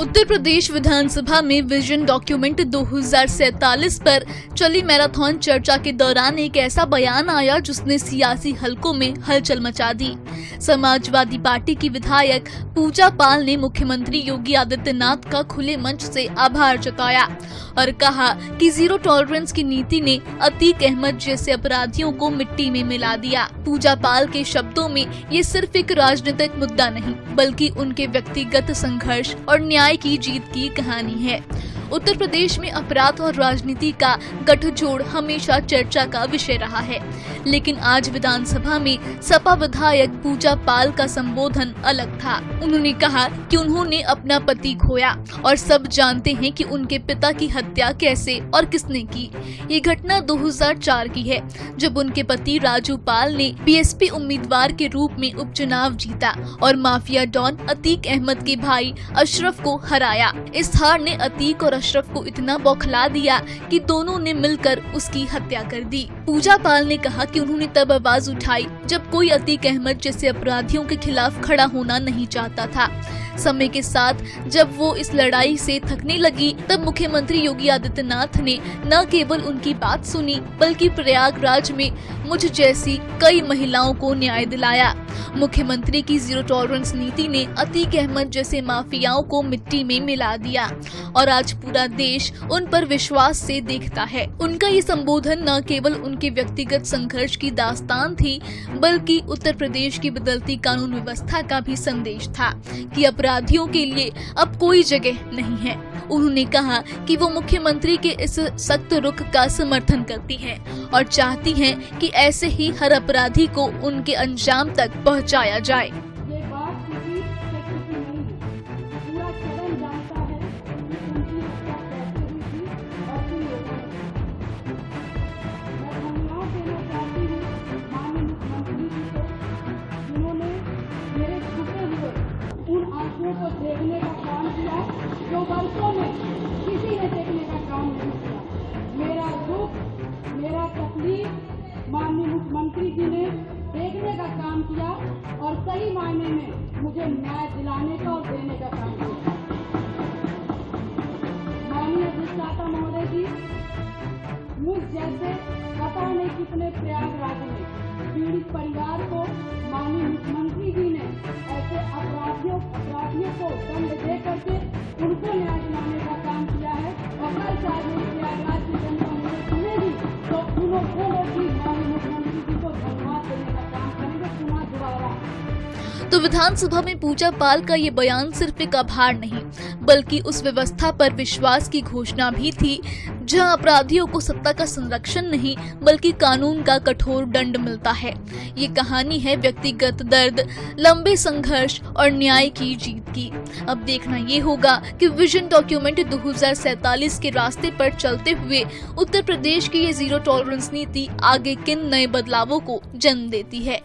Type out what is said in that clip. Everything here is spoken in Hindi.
उत्तर प्रदेश विधानसभा में विजन डॉक्यूमेंट 2047 पर चली मैराथन चर्चा के दौरान एक ऐसा बयान आया जिसने सियासी हलकों में हलचल मचा दी। समाजवादी पार्टी की विधायक पूजा पाल ने मुख्यमंत्री योगी आदित्यनाथ का खुले मंच से आभार जताया और कहा कि जीरो टॉलरेंस की नीति ने अतीक अहमद जैसे अपराधियों को मिट्टी में मिला दिया। पूजा पाल के शब्दों में ये सिर्फ एक राजनीतिक मुद्दा नहीं बल्कि उनके व्यक्तिगत संघर्ष और न्याय की जीत की कहानी है। उत्तर प्रदेश में अपराध और राजनीति का गठजोड़ हमेशा चर्चा का विषय रहा है, लेकिन आज विधानसभा में सपा विधायक पूजा पाल का संबोधन अलग था। उन्होंने कहा कि उन्होंने अपना पति खोया और सब जानते हैं कि उनके पिता की हत्या कैसे और किसने की। ये घटना 2004 की है, जब उनके पति राजू पाल ने बीएसपी उम्मीदवार के रूप में उपचुनाव जीता और माफिया डॉन अतीक अहमद के भाई अशरफ को हराया। इस हार ने अतीक और अशरफ को इतना बौखला दिया कि दोनों ने मिलकर उसकी हत्या कर दी। पूजा पाल ने कहा कि उन्होंने तब आवाज उठाई जब कोई अतीक अहमद जैसे अपराधियों के खिलाफ खड़ा होना नहीं चाहता था। समय के साथ जब वो इस लड़ाई से थकने लगी तब मुख्यमंत्री योगी आदित्यनाथ ने न केवल उनकी बात सुनी बल्कि प्रयागराज में मुझ जैसी कई महिलाओं को न्याय दिलाया। मुख्यमंत्री की जीरो टॉलरेंस नीति ने अतीक अहमद जैसे माफियाओं को मिट्टी में मिला दिया और आज पूरा देश उन पर विश्वास से देखता है। उनका ये संबोधन न केवल उनके व्यक्तिगत संघर्ष की दास्तान थी बल्कि उत्तर प्रदेश की बदलती कानून व्यवस्था का भी संदेश था कि अपराधियों के लिए अब कोई जगह नहीं है। उन्होंने कहा कि वो मुख्यमंत्री के इस सख्त रुख का समर्थन करती हैं और चाहती हैं कि ऐसे ही हर अपराधी को उनके अंजाम तक पहुंचाया जाए। ये बात किसी क्षेत्र की नहीं है, पूरा सदन जानता है कि उनकी हत्या कैसे हुई थी और किन लोगों ने। मैं धन्यवाद देना चाहती हूँ माननीय मुख्यमंत्री जी को, जिन्होंने मेरे छुपे हुए उन आंसुओं को देखने का काम किया जो वर्षों में किसी ने देखने का काम नहीं किया। मेरा दुख, मेरा तकलीफ माननीय मुख्यमंत्री जी ने देखने का काम किया और सही मायने में मुझे न्याय दिलाने का और देने का काम किया। माननीय अधिष्ठाता महोदय जी, मुझ जैसे पता नहीं कितने प्रयागराज में पीड़ित परिवार को माननीय मुख्यमंत्री जी ने ऐसे अपराधियों को दंड दे करके उनको न्याय दिलाने का काम किया है और कल शायद प्रयागराज की जनता मुझे सुनेगी तो उनको भी माननीय मुख्यमंत्री जी को धन्यवाद देने का काम करेंगे पुनः दोबारा। तो विधानसभा में पूजा पाल का ये बयान सिर्फ एक आभार नहीं बल्कि उस व्यवस्था पर विश्वास की घोषणा भी थी जहां अपराधियों को सत्ता का संरक्षण नहीं बल्कि कानून का कठोर दंड मिलता है। ये कहानी है व्यक्तिगत दर्द, लंबे संघर्ष और न्याय की जीत की। अब देखना ये होगा कि विजन डॉक्यूमेंट 2047 के रास्ते पर चलते हुए उत्तर प्रदेश की ये जीरो टॉलरेंस नीति आगे किन नए बदलावों को जन्म देती है।